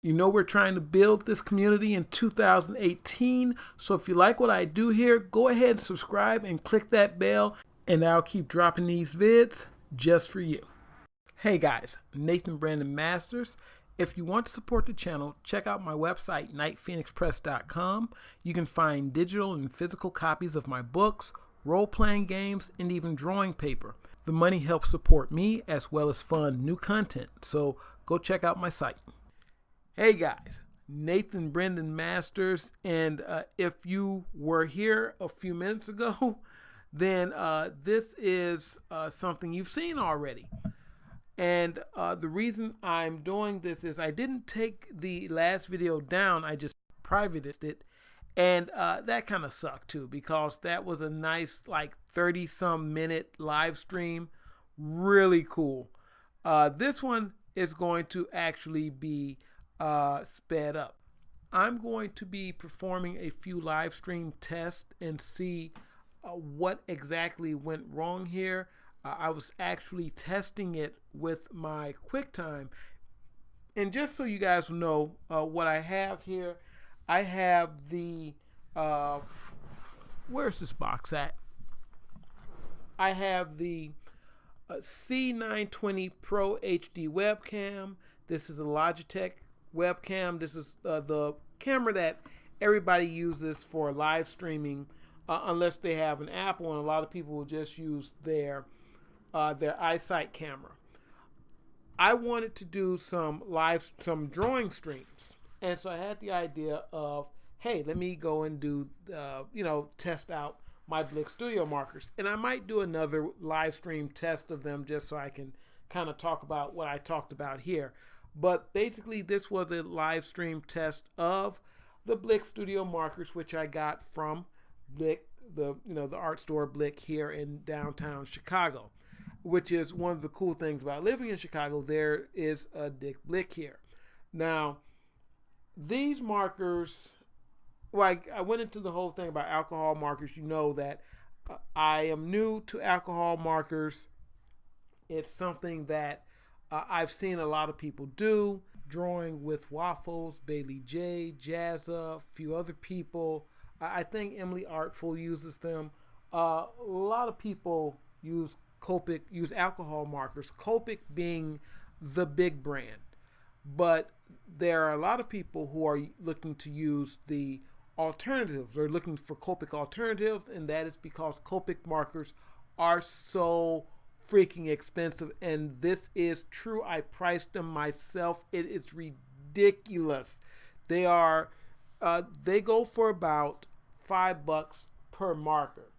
You know we're trying to build this community in 2018, so if you like what I do here, go ahead and subscribe and click that bell, and I'll keep dropping these vids just for you. Hey guys, Nathan Brandon Masters. If you want to support the channel, check out my website, nightphoenixpress.com. You can find digital and physical copies of my books, role-playing games, and even drawing paper. The money helps support me as well as fund new content, so go check out my site. Hey guys, Nathan Brendan Masters, and if you were here a few minutes ago, then this is something you've seen already. And the reason I'm doing this is I didn't take the last video down, I just privated it, and that kind of sucked too, because that was a nice like 30-some minute live stream, really cool. This one is going to actually be sped up. I'm going to be performing a few live stream tests and see what exactly went wrong here. I was actually testing it with my QuickTime, and just so you guys know what I have here, I have the where's this box at? I have the C920 Pro HD webcam. This is a Logitech webcam. This is the camera that everybody uses for live streaming, unless they have an Apple, and a lot of people will just use their eyesight camera. I wanted to do some drawing streams, and so I had the idea of, hey, let me go and do test out my Blick Studio Markers, and I might do another live stream test of them just so I can kind of talk about what I talked about here. But basically, this was a live stream test of the Blick Studio Markers, which I got from Blick, the art store Blick here in downtown Chicago, which is one of the cool things about living in Chicago. There is a Dick Blick here. Now, these markers, like I went into the whole thing about alcohol markers. You know that I am new to alcohol markers. It's something that I've seen a lot of people do, drawing with Waffles, Bailey J, Jazza, a few other people. I think Emily Artful uses them. A lot of people use Copic, use alcohol markers, Copic being the big brand. But there are a lot of people who are looking to use the alternatives. They're looking for Copic alternatives, and that is because Copic markers are so freaking expensive, and this is true. I priced them myself. It is ridiculous. They go for about $5 per marker.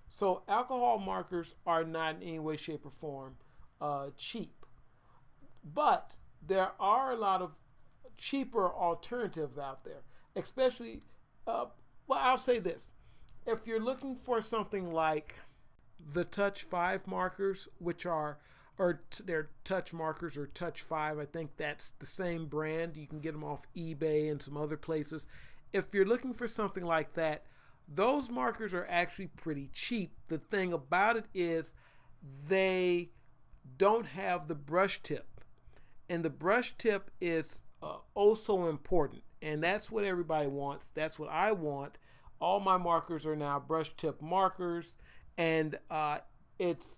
So alcohol markers are not in any way, shape, or form cheap, but there are a lot of cheaper alternatives out there, especially well, I'll say this: if you're looking for something like the Touch 5 markers, which are, they're Touch markers or Touch 5. I think that's the same brand. You can get them off eBay and some other places. If you're looking for something like that, those markers are actually pretty cheap. The thing about it is they don't have the brush tip, and the brush tip is oh so important, and that's what everybody wants. That's what I want. All my markers are now brush tip markers, and it's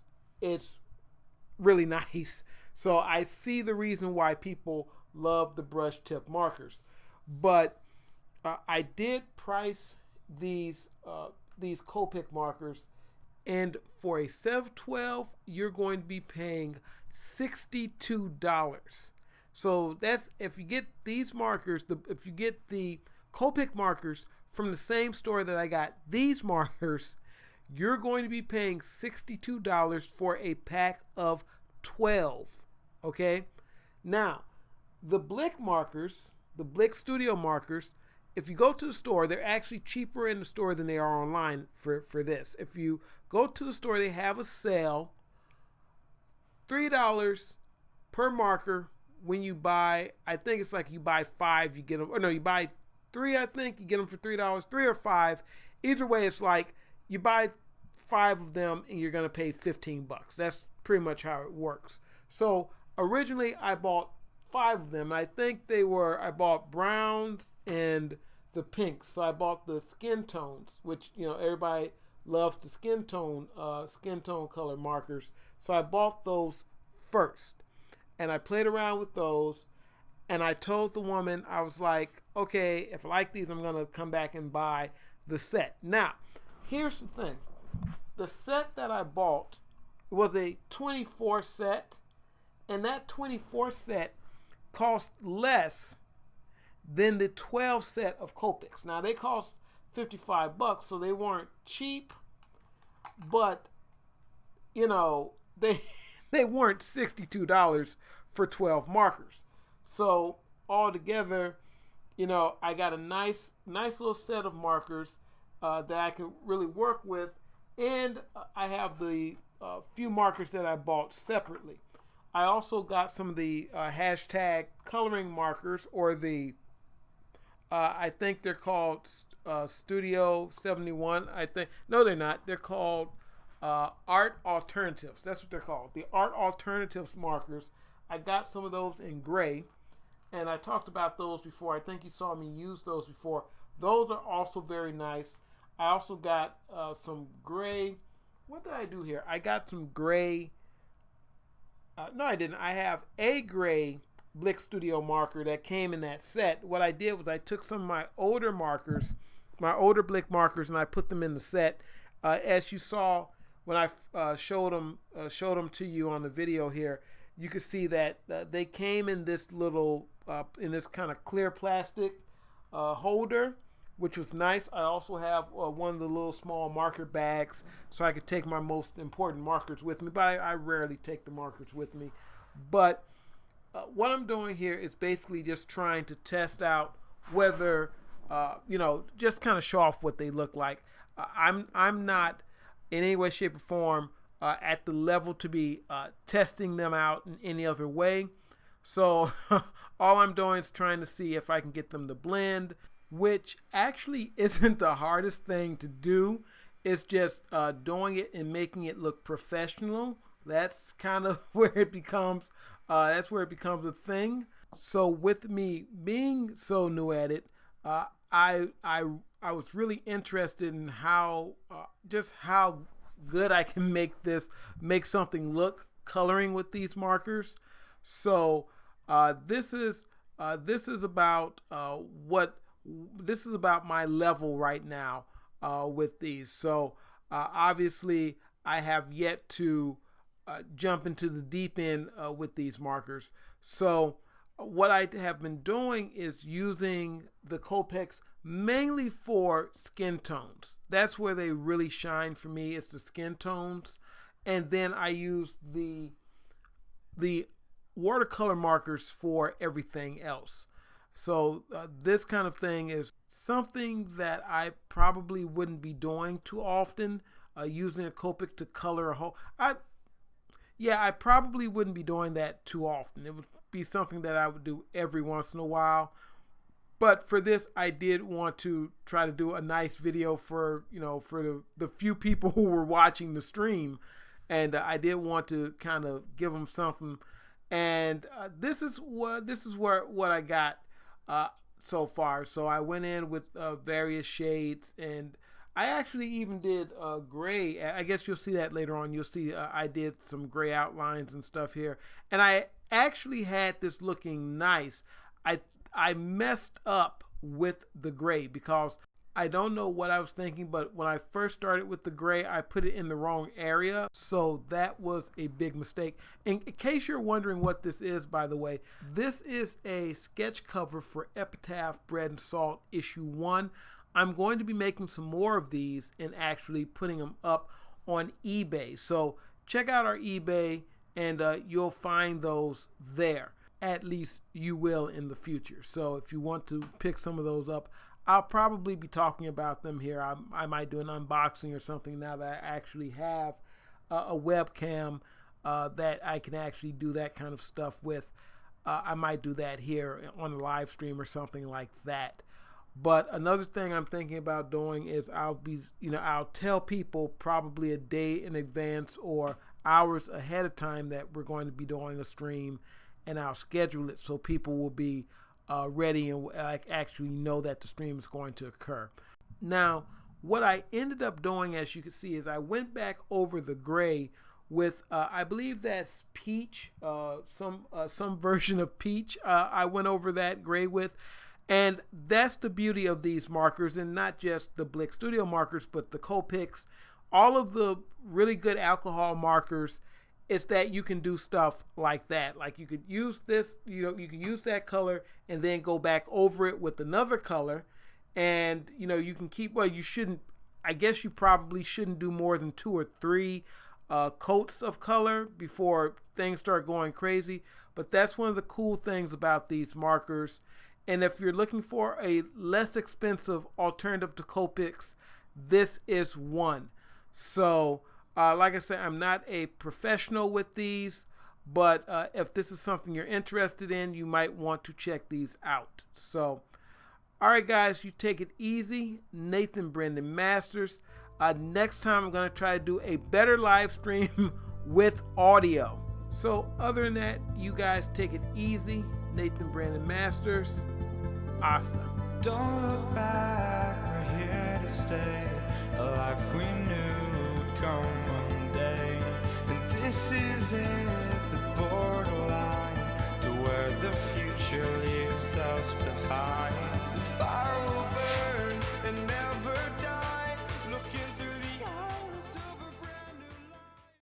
really nice. So I see the reason why people love the brush tip markers. But I did price these Copic markers, and for a set of 12, you're going to be paying $62. So that's, if you get these markers, if you get the Copic markers from the same store that I got these markers, you're going to be paying $62 for a pack of 12. Okay? Now, the Blick markers, the Blick Studio Markers, if you go to the store, they're actually cheaper in the store than they are online for this. If you go to the store, they have a sale, $3 per marker when you buy, I think it's like you buy 5, you get them, or no, you buy 3, I think, you get them for $3, 3 or 5. Either way, it's like you buy 5 of them and you're going to pay $15. That's pretty much how it works. So originally I bought 5 of them. I think I bought browns and the pinks. So I bought the skin tones, which, everybody loves the skin tone color markers. So I bought those first. And I played around with those. And I told the woman, I was like, okay, if I like these, I'm going to come back and buy the set. Now, here's the thing. The set that I bought was a 24 set. And that 24 set cost less than the 12 set of Copics. Now, they cost $55, so they weren't cheap. But, they weren't $62 for 12 markers. So altogether, I got a nice little set of markers that I can really work with, and I have the few markers that I bought separately. I also got some of the hashtag coloring markers, or the I think they're called Studio 71. I think no, they're not. They're called Art Alternatives. That's what they're called. The Art Alternatives markers. I got some of those in gray. And I talked about those before. I think you saw me use those before. Those are also very nice. I also got some gray. What did I do here? I got some gray. No, I didn't. I have a gray Blick Studio marker that came in that set. What I did was I took some of my older markers, my older Blick markers, and I put them in the set. As you saw when I showed them to you on the video here, you can see that they came in this little in this kind of clear plastic holder, which was nice. I also have one of the little small marker bags, so I could take my most important markers with me, but I rarely take the markers with me. But what I'm doing here is basically just trying to test out whether, just kind of show off what they look like. I'm not in any way, shape, or form at the level to be testing them out in any other way. So all I'm doing is trying to see if I can get them to blend, which actually isn't the hardest thing to do. It's just doing it and making it look professional. That's kind of where it becomes a thing. So with me being so new at it, I was really interested in how good I can make something look coloring with these markers. So this is about my level right now with these. So obviously I have yet to jump into the deep end with these markers. So what I have been doing is using the Copics mainly for skin tones. That's where they really shine for me, is the skin tones. And then I use the watercolor markers for everything else. So this kind of thing is something that I probably wouldn't be doing too often, using a Copic to color a whole. I probably wouldn't be doing that too often. It would be something that I would do every once in a while. But for this, I did want to try to do a nice video for the few people who were watching the stream, and I did want to kind of give them something. And this is what I got so far. So I went in with various shades, and I actually even did gray. I guess you'll see that later on. You'll see I did some gray outlines and stuff here, and I actually had this looking nice. I messed up with the gray because I don't know what I was thinking, but when I first started with the gray, I put it in the wrong area. So that was a big mistake. In case you're wondering what this is, by the way, this is a sketch cover for Epitaph Bread and Salt issue 1. I'm going to be making some more of these and actually putting them up on eBay. So check out our eBay, and you'll find those there. At least you will in the future. So if you want to pick some of those up, I'll probably be talking about them here. I might do an unboxing or something now that I actually have a webcam that I can actually do that kind of stuff with. I might do that here on a live stream or something like that. But another thing I'm thinking about doing is I'll tell people probably a day in advance or hours ahead of time that we're going to be doing a stream. and I'll schedule it so people will be ready and actually know that the stream is going to occur. Now, what I ended up doing, as you can see, is I went back over the gray with I believe that's peach, some version of peach. I went over that gray with, and that's the beauty of these markers, and not just the Blick Studio markers, but the Copics, all of the really good alcohol markers. It's that you can do stuff like that. Like you could use this, you can use that color and then go back over it with another color. And, you can keep, well, you shouldn't, I guess you probably shouldn't do more than 2 or 3 coats of color before things start going crazy. But that's one of the cool things about these markers. And if you're looking for a less expensive alternative to Copics, this is one. So, like I said, I'm not a professional with these, but if this is something you're interested in, you might want to check these out. So, all right, guys, you take it easy. Nathan Brendan Masters. Next time, I'm going to try to do a better live stream with audio. So, other than that, you guys take it easy. Nathan Brendan Masters. Asta. Don't look back, we're here to stay. A life we knew would come one day. And this is it, the borderline to where the future